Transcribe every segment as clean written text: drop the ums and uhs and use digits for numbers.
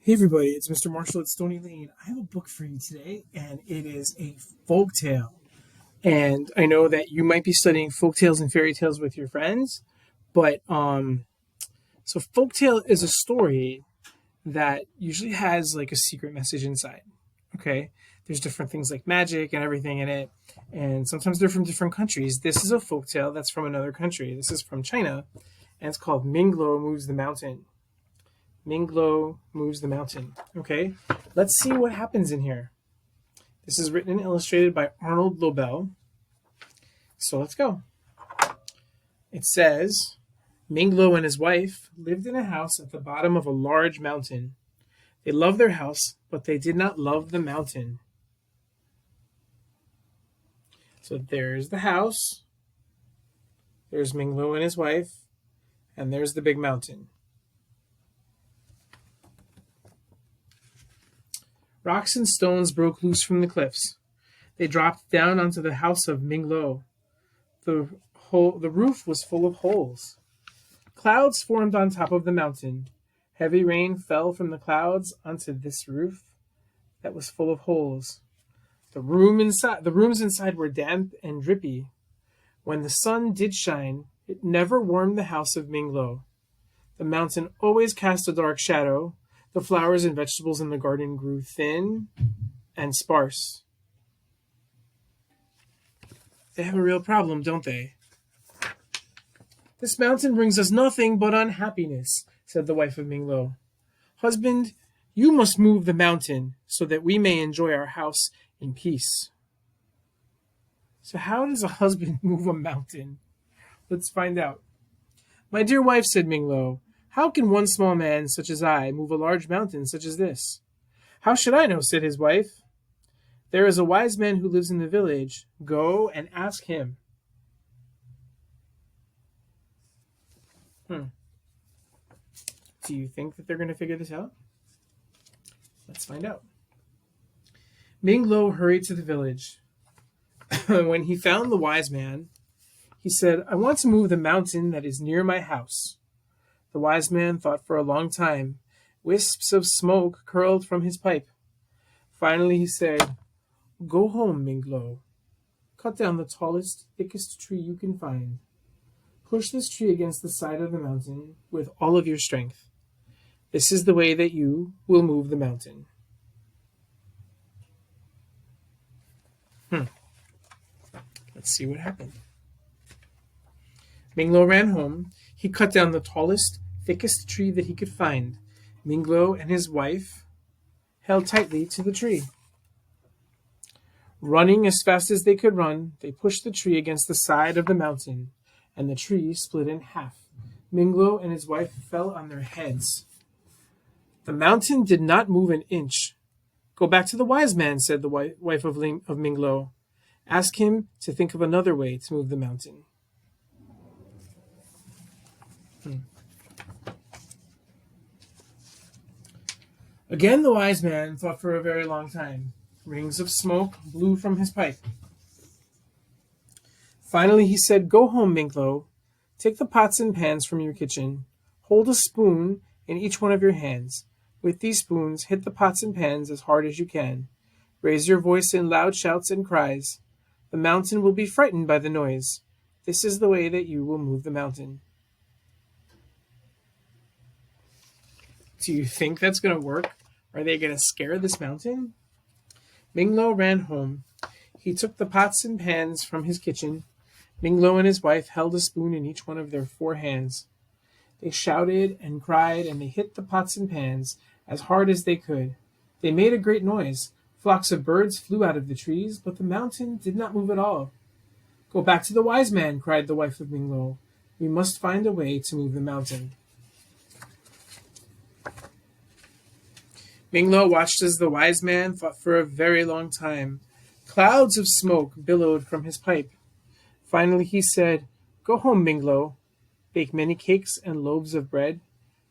Hey everybody, it's Mr. Marshall at Stony Lane. I have a book for you today, and it is a folk tale. And I know that you might be studying folk tales and fairy tales with your friends, but so folk tale is a story that usually has like a secret message inside. Okay, there's different things like magic and everything in it, and sometimes they're from different countries. This is a folk tale that's from another country. This is from China, and it's called Ming Lo Moves the Mountain. Ming Lo Moves the Mountain. Okay, let's see what happens in here. This is written and illustrated by Arnold Lobel. So let's go. It says, Ming Lo and his wife lived in a house at the bottom of a large mountain. They loved their house, but they did not love the mountain. So there's the house, there's Ming Lo and his wife, and there's the big mountain. Rocks and stones broke loose from the cliffs. They dropped down onto the house of Ming Lo. The roof was full of holes. Clouds formed on top of the mountain. Heavy rain fell from the clouds onto this roof that was full of holes. The rooms inside were damp and drippy. When the sun did shine, it never warmed the house of Ming Lo. The mountain always cast a dark shadow. The flowers and vegetables in the garden grew thin and sparse. They have a real problem, don't they? This mountain brings us nothing but unhappiness, said the wife of Ming Lo. Husband, you must move the mountain so that we may enjoy our house in peace. So how does a husband move a mountain? Let's find out. My dear wife, said Ming Lo, how can one small man such as I move a large mountain such as this? How should I know, said his wife. There is a wise man who lives in the village. Go and ask him. Do you think that they're going to figure this out? Let's find out. Ming Lo hurried to the village. When he found the wise man, he said, I want to move the mountain that is near my house. The wise man thought for a long time. Wisps of smoke curled from his pipe. Finally he said, Go home, Ming Lo. Cut down the tallest, thickest tree you can find. Push this tree against the side of the mountain with all of your strength. This is the way that you will move the mountain. Let's see what happened. Ming Lo ran home. He cut down the tallest, thickest tree that he could find. Ming Lo and his wife held tightly to the tree. Running as fast as they could run, they pushed the tree against the side of the mountain, and the tree split in half. Ming Lo and his wife fell on their heads. The mountain did not move an inch. Go back to the wise man, said the wife of Ming Lo. Ask him to think of another way to move the mountain. Again the wise man thought for a very long time. Rings of smoke blew from his pipe. Finally he said, Go home, Ming Lo. Take the pots and pans from your kitchen. Hold a spoon in each one of your hands. With these spoons, hit the pots and pans as hard as you can. Raise your voice in loud shouts and cries. The mountain will be frightened by the noise. This is the way that you will move the mountain. Do you think that's going to work? Are they going to scare this mountain? Ming Lo ran home. He took the pots and pans from his kitchen. Ming Lo and his wife held a spoon in each one of their 4 hands. They shouted and cried, and they hit the pots and pans as hard as they could. They made a great noise. Flocks of birds flew out of the trees, but the mountain did not move at all. Go back to the wise man, cried the wife of Ming Lo. We must find a way to move the mountain. Ming Lo watched as the wise man thought for a very long time. Clouds of smoke billowed from his pipe. Finally he said, Go home, Ming Lo. Bake many cakes and loaves of bread.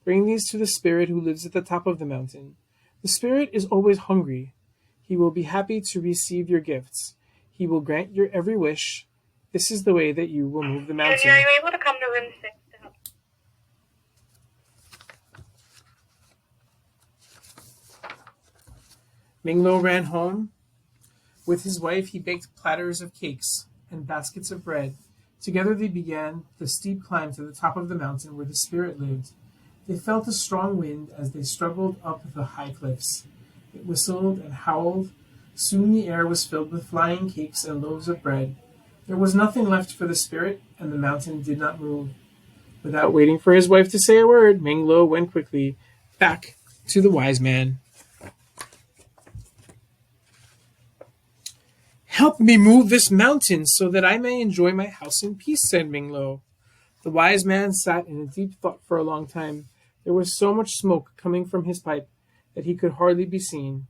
Bring these to the spirit who lives at the top of the mountain. The spirit is always hungry. He will be happy to receive your gifts. He will grant your every wish. This is the way that you will move the mountain. Are you able to come to room 6 to help? Ming Lo ran home. With his wife, he baked platters of cakes and baskets of bread. Together they began the steep climb to the top of the mountain where the spirit lived. They felt a strong wind as they struggled up the high cliffs. It whistled and howled. Soon the air was filled with flying cakes and loaves of bread. There was nothing left for the spirit, and the mountain did not move. Without waiting for his wife to say a word, Ming Lo went quickly back to the wise man. "Help me move this mountain so that I may enjoy my house in peace," said Ming Lo. The wise man sat in a deep thought for a long time. There was so much smoke coming from his pipe that he could hardly be seen.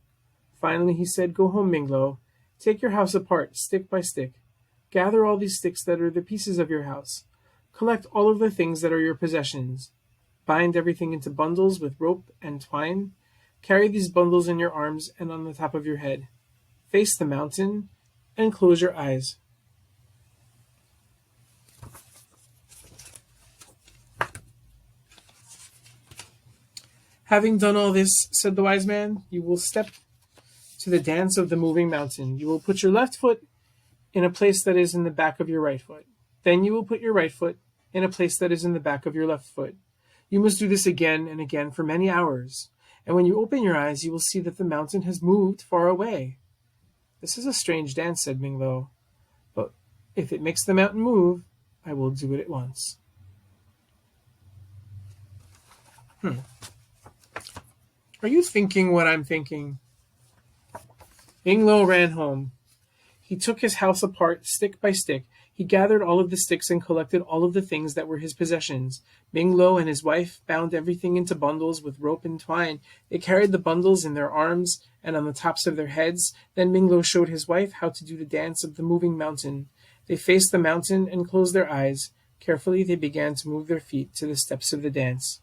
Finally he said, "Go home, Ming Lo. Take your house apart, stick by stick. Gather all these sticks that are the pieces of your house. Collect all of the things that are your possessions. Bind everything into bundles with rope and twine. Carry these bundles in your arms and on the top of your head. Face the mountain and close your eyes." "Having done all this," said the wise man, "you will step to the dance of the moving mountain. You will put your left foot in a place that is in the back of your right foot. Then you will put your right foot in a place that is in the back of your left foot. You must do this again and again for many hours. And when you open your eyes, you will see that the mountain has moved far away." "This is a strange dance," said Ming Lo, "but if it makes the mountain move, I will do it at once." Are you thinking what I'm thinking? Ming Lo ran home. He took his house apart, stick by stick. He gathered all of the sticks and collected all of the things that were his possessions. Ming Lo and his wife bound everything into bundles with rope and twine. They carried the bundles in their arms and on the tops of their heads. Then Ming Lo showed his wife how to do the dance of the moving mountain. They faced the mountain and closed their eyes. Carefully they began to move their feet to the steps of the dance.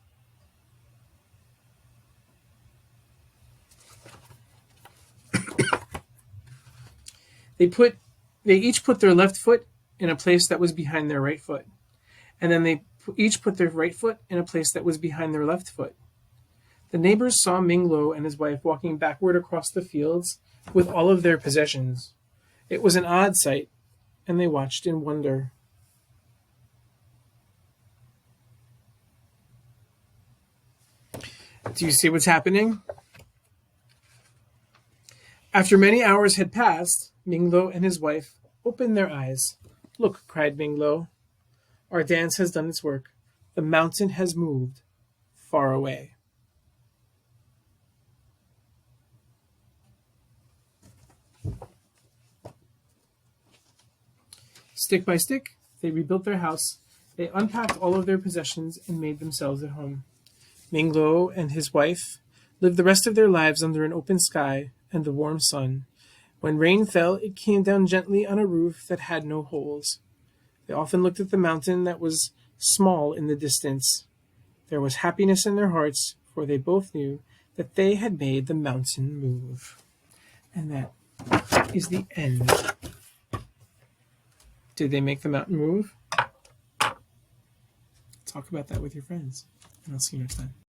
They each put their left foot in a place that was behind their right foot. And then they each put their right foot in a place that was behind their left foot. The neighbors saw Ming Lo and his wife walking backward across the fields with all of their possessions. It was an odd sight, and they watched in wonder. Do you see what's happening? After many hours had passed, Ming Lo and his wife opened their eyes. "Look," cried Ming Lo, "our dance has done its work. The mountain has moved far away." Stick by stick, they rebuilt their house. They unpacked all of their possessions and made themselves at home. Ming Lo and his wife lived the rest of their lives under an open sky and the warm sun. When rain fell, it came down gently on a roof that had no holes. They often looked at the mountain that was small in the distance. There was happiness in their hearts, for they both knew that they had made the mountain move. And that is the end. Did they make the mountain move? Talk about that with your friends, and I'll see you next time.